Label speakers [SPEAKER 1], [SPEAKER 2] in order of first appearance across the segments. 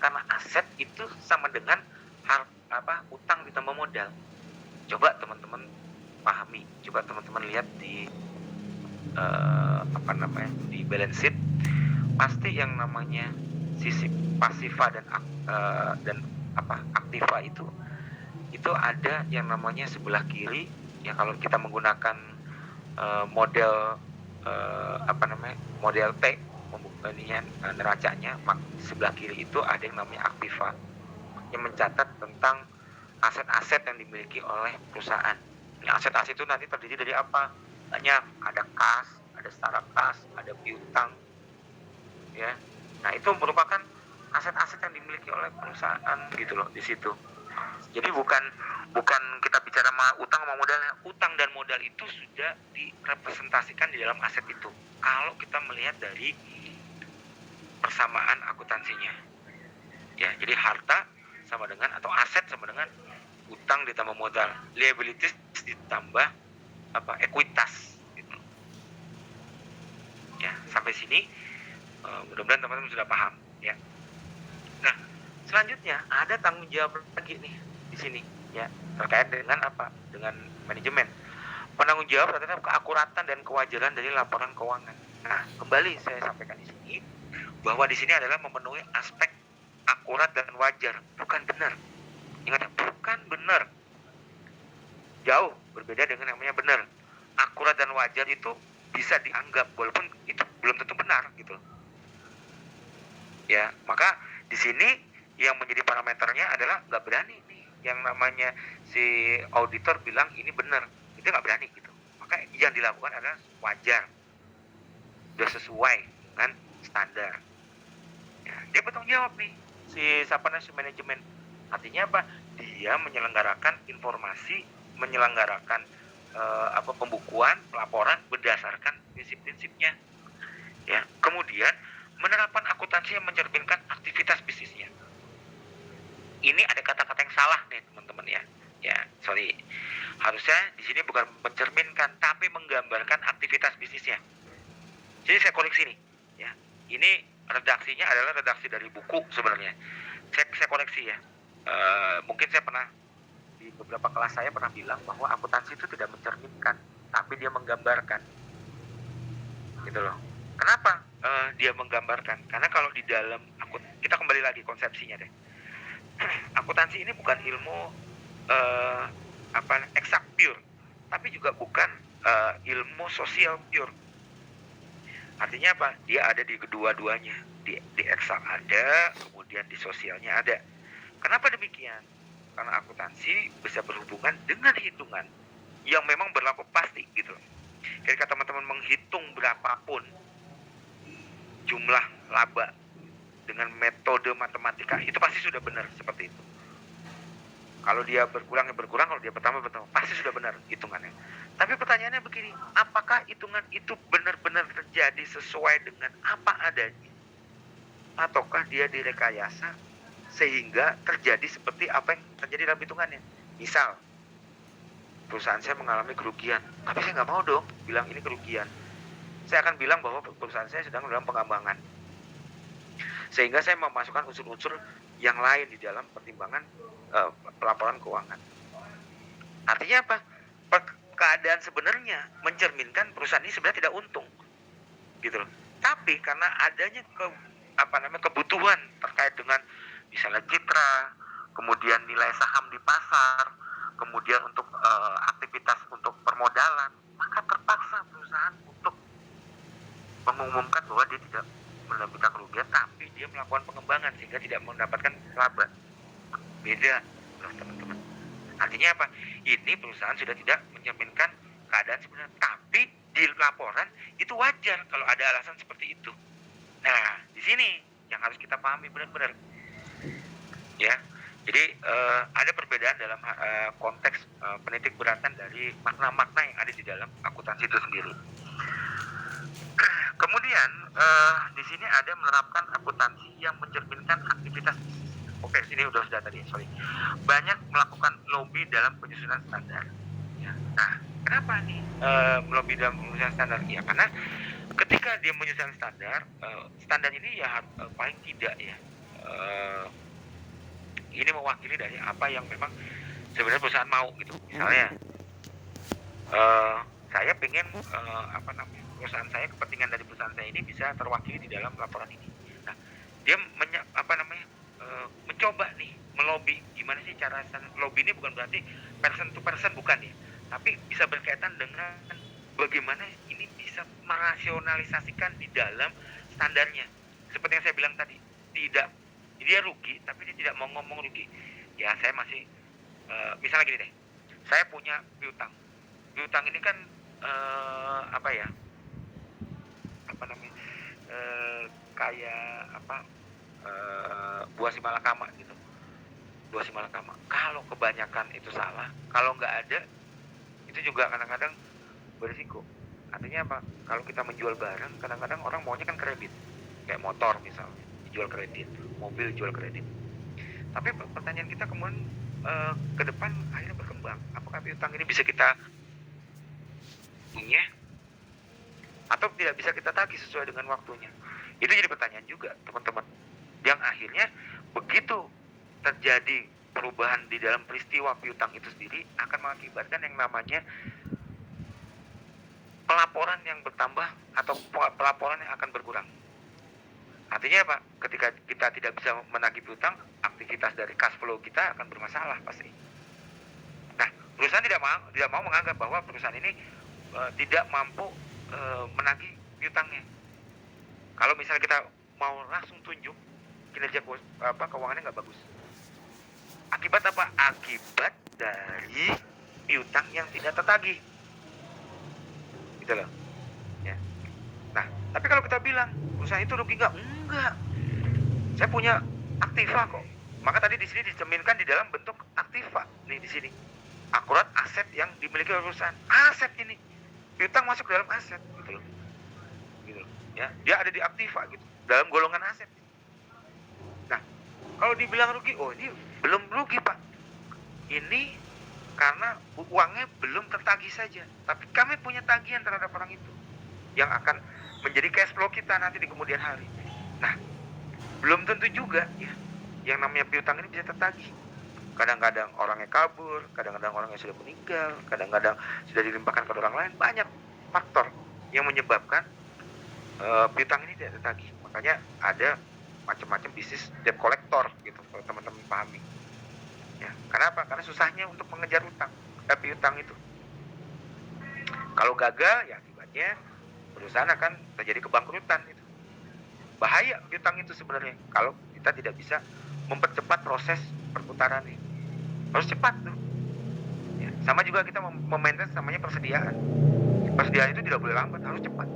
[SPEAKER 1] Karena aset itu sama dengan utang ditambah modal. Coba teman-teman pahami, coba teman-teman lihat di di balance sheet, pasti yang namanya sisi pasifa dan aktiva itu ada yang namanya sebelah kiri ya. Kalau kita menggunakan model model T neracanya, sebelah kiri itu ada yang namanya aktiva yang mencatat tentang aset-aset yang dimiliki oleh perusahaan. Nah, aset-aset itu nanti terdiri dari apa? Banyak, ada kas, ada setara kas, ada piutang, ya. Nah, itu merupakan aset-aset yang dimiliki oleh perusahaan gitu loh di situ. Jadi bukan kita bicara utang sama modalnya. Utang dan modal itu sudah direpresentasikan di dalam aset itu. Kalau kita melihat dari persamaan akuntansinya. Ya, jadi harta sama dengan atau aset sama dengan utang ditambah modal, liabilities ditambah ekuitas gitu. Ya, sampai sini mudah-mudahan teman-teman sudah paham ya. Nah, selanjutnya ada tanggung jawab lagi nih di sini ya, terkait dengan dengan manajemen. Penanggung jawab terhadap keakuratan dan kewajaran dari laporan keuangan. Nah, kembali saya sampaikan di sini bahwa di sini adalah memenuhi aspek akurat dan wajar, bukan benar. Ingat, bukan benar. Jauh berbeda dengan namanya benar. Akurat dan wajar itu bisa dianggap, walaupun itu belum tentu benar gitu. Ya, maka di sini yang menjadi parameternya adalah nggak berani nih yang namanya si auditor bilang ini benar, itu nggak berani gitu. Maka yang dilakukan adalah wajar, sudah sesuai dengan standar. Ya, dia bertanggung jawab nih si manajemen. Artinya apa? Dia menyelenggarakan informasi, menyelenggarakan pembukuan, pelaporan berdasarkan prinsip-prinsipnya. Ya, kemudian menerapkan akuntansi yang mencerminkan aktivitas bisnisnya. Ini ada kata-kata yang salah nih teman-teman ya. Ya, sorry. Harusnya di sini bukan mencerminkan, tapi menggambarkan aktivitas bisnisnya. Jadi saya koreksi nih. Ya, ini redaksinya adalah redaksi dari buku sebenarnya. Saya koreksi ya. Mungkin saya pernah di beberapa kelas saya pernah bilang bahwa akuntansi itu tidak mencerminkan, tapi dia menggambarkan. Gitu loh. Kenapa dia menggambarkan? Karena kalau di dalam kita kembali lagi konsepsinya deh. Akuntansi ini bukan ilmu eksak pure, tapi juga bukan ilmu sosial pure. Artinya apa? Dia ada di kedua-duanya. Di eksak ada, kemudian di sosialnya ada. Kenapa demikian? Karena akuntansi bisa berhubungan dengan hitungan yang memang berlaku pasti gitu. Ketika teman-teman menghitung berapapun jumlah laba dengan metode matematika, itu pasti sudah benar seperti itu. Kalau dia berkurang ya berkurang, kalau dia bertambah pasti sudah benar hitungannya. Tapi pertanyaannya begini, apakah hitungan itu benar-benar terjadi sesuai dengan apa adanya? Ataukah dia direkayasa sehingga terjadi seperti apa yang terjadi dalam hitungannya? Misal, perusahaan saya mengalami kerugian, tapi saya nggak mau dong bilang ini kerugian. Saya akan bilang bahwa perusahaan saya sedang dalam pengembangan. Sehingga saya memasukkan unsur-unsur yang lain di dalam pertimbangan pelaporan keuangan. Artinya apa? Keadaan sebenarnya mencerminkan perusahaan ini sebenarnya tidak untung, gitu loh. Tapi karena adanya kebutuhan terkait dengan misalnya citra, kemudian nilai saham di pasar, kemudian untuk aktivitas untuk permodalan, maka terpaksa perusahaan untuk mengumumkan bahwa dia tidak mendapatkan kerugian, tapi dia melakukan pengembangan sehingga tidak mendapatkan laba. Beda loh teman-teman. Artinya apa? Ini perusahaan sudah tidak mencerminkan keadaan sebenarnya, tapi di laporan itu wajar kalau ada alasan seperti itu. Nah, di sini yang harus kita pahami benar-benar. Ya, jadi ada perbedaan dalam konteks penitik beratan dari makna-makna yang ada di dalam akuntansi itu sendiri. Kemudian di sini ada menerapkan akuntansi yang mencerminkan aktivitas. Oke, sini sudah tadi, sorry. Banyak melakukan lobby dalam penyusunan standar. Ya. Nah, kenapa nih lobby dalam penyusunan standar? Ya, karena ketika dia menyusun standar, standar ini ya paling tidak ya ini mewakili dari apa yang memang sebenarnya perusahaan mau gitu. Misalnya saya pengen perusahaan saya, kepentingan dari perusahaan saya ini bisa terwakili di dalam laporan ini. Nah, dia mencoba nih melobi. Gimana sih cara lobby ini? Bukan berarti person to person, bukan ya, tapi bisa berkaitan dengan bagaimana ini bisa merasionalisasikan di dalam standarnya. Seperti yang saya bilang tadi, tidak dia rugi tapi dia tidak mau ngomong rugi. Ya saya masih misalnya gini deh, saya punya piutang. Piutang ini kan kayak buah si malakama gitu. Buah si malakama. Kalau kebanyakan itu salah, kalau nggak ada, itu juga kadang-kadang berisiko. Artinya apa? Kalau kita menjual barang, kadang-kadang orang maunya kan kredit. Kayak motor misalnya, dijual kredit, mobil jual kredit. Tapi pertanyaan kita kemudian ke depan akhirnya berkembang. Apakah piutang ini bisa kita punya atau tidak bisa kita tagih sesuai dengan waktunya? Itu jadi pertanyaan juga, teman-teman. Yang akhirnya begitu terjadi perubahan di dalam peristiwa piutang itu sendiri akan mengakibatkan yang namanya pelaporan yang bertambah atau pelaporan yang akan berkurang. Artinya apa? Ketika kita tidak bisa menagih piutang, aktivitas dari cash flow kita akan bermasalah pasti. Nah, perusahaan tidak mau menganggap bahwa perusahaan ini tidak mampu menagih piutangnya. Kalau misalnya kita mau langsung tunjuk kinerja keuangannya nggak bagus. Akibat apa? Akibat dari piutang yang tidak tertagih. Gitu loh. Ya. Nah, tapi kalau kita bilang perusahaan itu rugi nggak? Enggak. Saya punya aktiva kok. Maka tadi di sini dicerminkan di dalam bentuk aktiva nih di sini. Akurat aset yang dimiliki oleh perusahaan. Aset ini. Piutang masuk dalam aset gitu loh. Gitu loh. Ya, dia ada di aktiva gitu. Dalam golongan aset. Nah, kalau dibilang rugi, oh ini belum rugi, Pak. Ini karena uangnya belum tertagih saja. Tapi kami punya tagihan terhadap orang itu yang akan menjadi cash flow kita nanti di kemudian hari. Nah, belum tentu juga ya yang namanya piutang ini bisa tertagih. Kadang-kadang orangnya kabur, kadang-kadang orangnya sudah meninggal, kadang-kadang sudah dilimpahkan ke orang lain. Banyak faktor yang menyebabkan piutang ini tidak tertagih. Makanya ada macam-macam bisnis debt collector gitu, kalau teman-teman pahami. Ya, kenapa? Karena susahnya untuk mengejar piutang itu. Kalau gagal, ya akibatnya perusahaan akan terjadi kebangkrutan itu. Bahaya piutang itu sebenarnya kalau kita tidak bisa mempercepat proses perputaran ini. Harus cepat tuh. Ya, sama juga kita memaintain namanya persediaan. Persediaan itu tidak boleh lambat, harus cepat.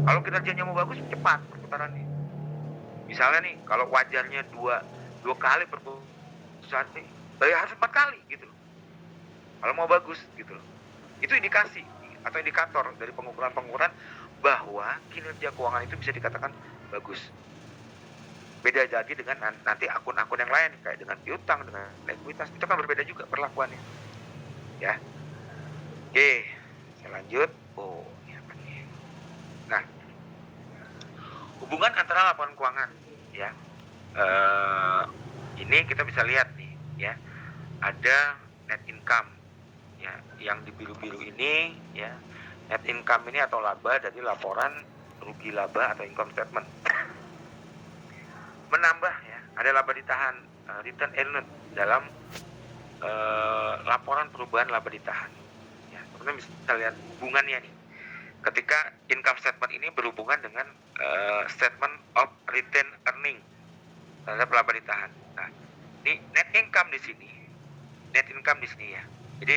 [SPEAKER 1] Kalau kinerjanya mau bagus, cepat perputarannya. Misalnya nih, kalau wajarnya dua kali perputaran nih, harus 4 kali gitu loh. Kalau mau bagus gitu loh. Itu indikasi atau indikator dari pengukuran bahwa kinerja keuangan itu bisa dikatakan bagus. Beda lagi dengan nanti akun-akun yang lain kayak dengan piutang, dengan likuiditas, itu kan berbeda juga perlakuannya. Ya. Oke, saya lanjut. Oh, ini apa nih? Nah, hubungan antara laporan keuangan ya. Ini kita bisa lihat nih ya. Ada net income ya, yang di biru-biru ini ya. Net income ini atau laba dari laporan rugi laba atau income statement. Menambah ya, ada laba ditahan, return earned dalam laporan perubahan laba ditahan. Ya, teman-teman bisa lihat hubungannya nih. Ketika income statement ini berhubungan dengan statement of return earning terhadap laba ditahan. Nah, ini net income di sini. Net income di sini ya. Jadi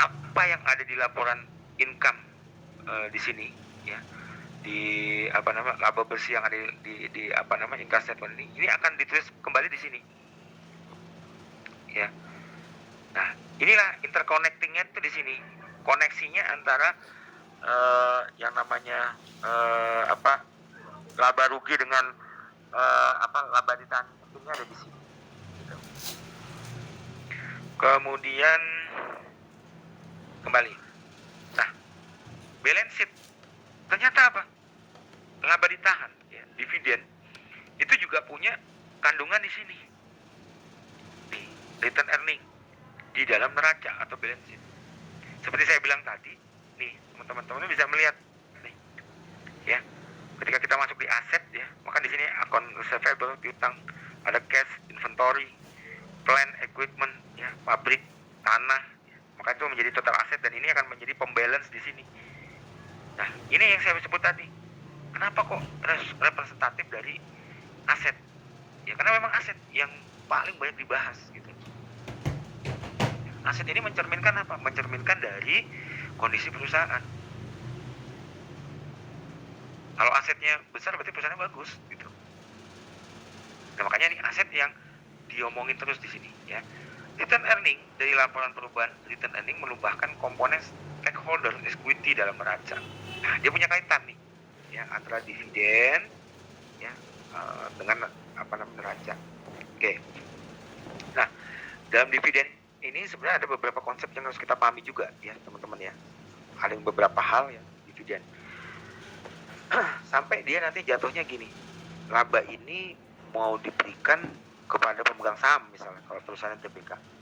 [SPEAKER 1] apa yang ada di laporan income di sini ya, di laba bersih yang ada di income statement ini akan ditulis kembali di sini ya. Nah, inilah interconnectingnya itu di sini, koneksinya antara yang namanya laba rugi dengan laba ditahan ini ada di sini gitu. Kemudian kembali, nah balance sheet ternyata apa, laba ditahan ya, dividen itu juga punya kandungan di sini return earning di dalam neraca atau balance sheet. Seperti saya bilang tadi, nih teman-teman bisa melihat nih, ya. Ketika kita masuk di aset ya, maka di sini akun receivable, piutang, ada cash, inventory, plant, equipment, ya, pabrik, tanah, ya. Maka itu menjadi total aset dan ini akan menjadi pembalance di sini. Nah, ini yang saya sebut tadi. Kenapa kok representatif dari aset? Ya karena memang aset yang paling banyak dibahas gitu. Aset ini mencerminkan apa? Mencerminkan dari kondisi perusahaan. Kalau asetnya besar berarti perusahaannya bagus gitu. Nah, makanya ini aset yang diomongin terus di sini ya. Return earning dari laporan perubahan return earning melumpuhkan komponen stakeholder equity dalam neraca. Nah, dia punya kaitan nih ya antara dividen ya dengan apa namanya neraca. Oke. Nah, dalam dividen ini sebenarnya ada beberapa konsep yang harus kita pahami juga ya teman-teman ya. Ada beberapa hal ya dividen. Sampai dia nanti jatuhnya gini, laba ini mau diberikan kepada pemegang saham misalnya kalau perusahaan TBK.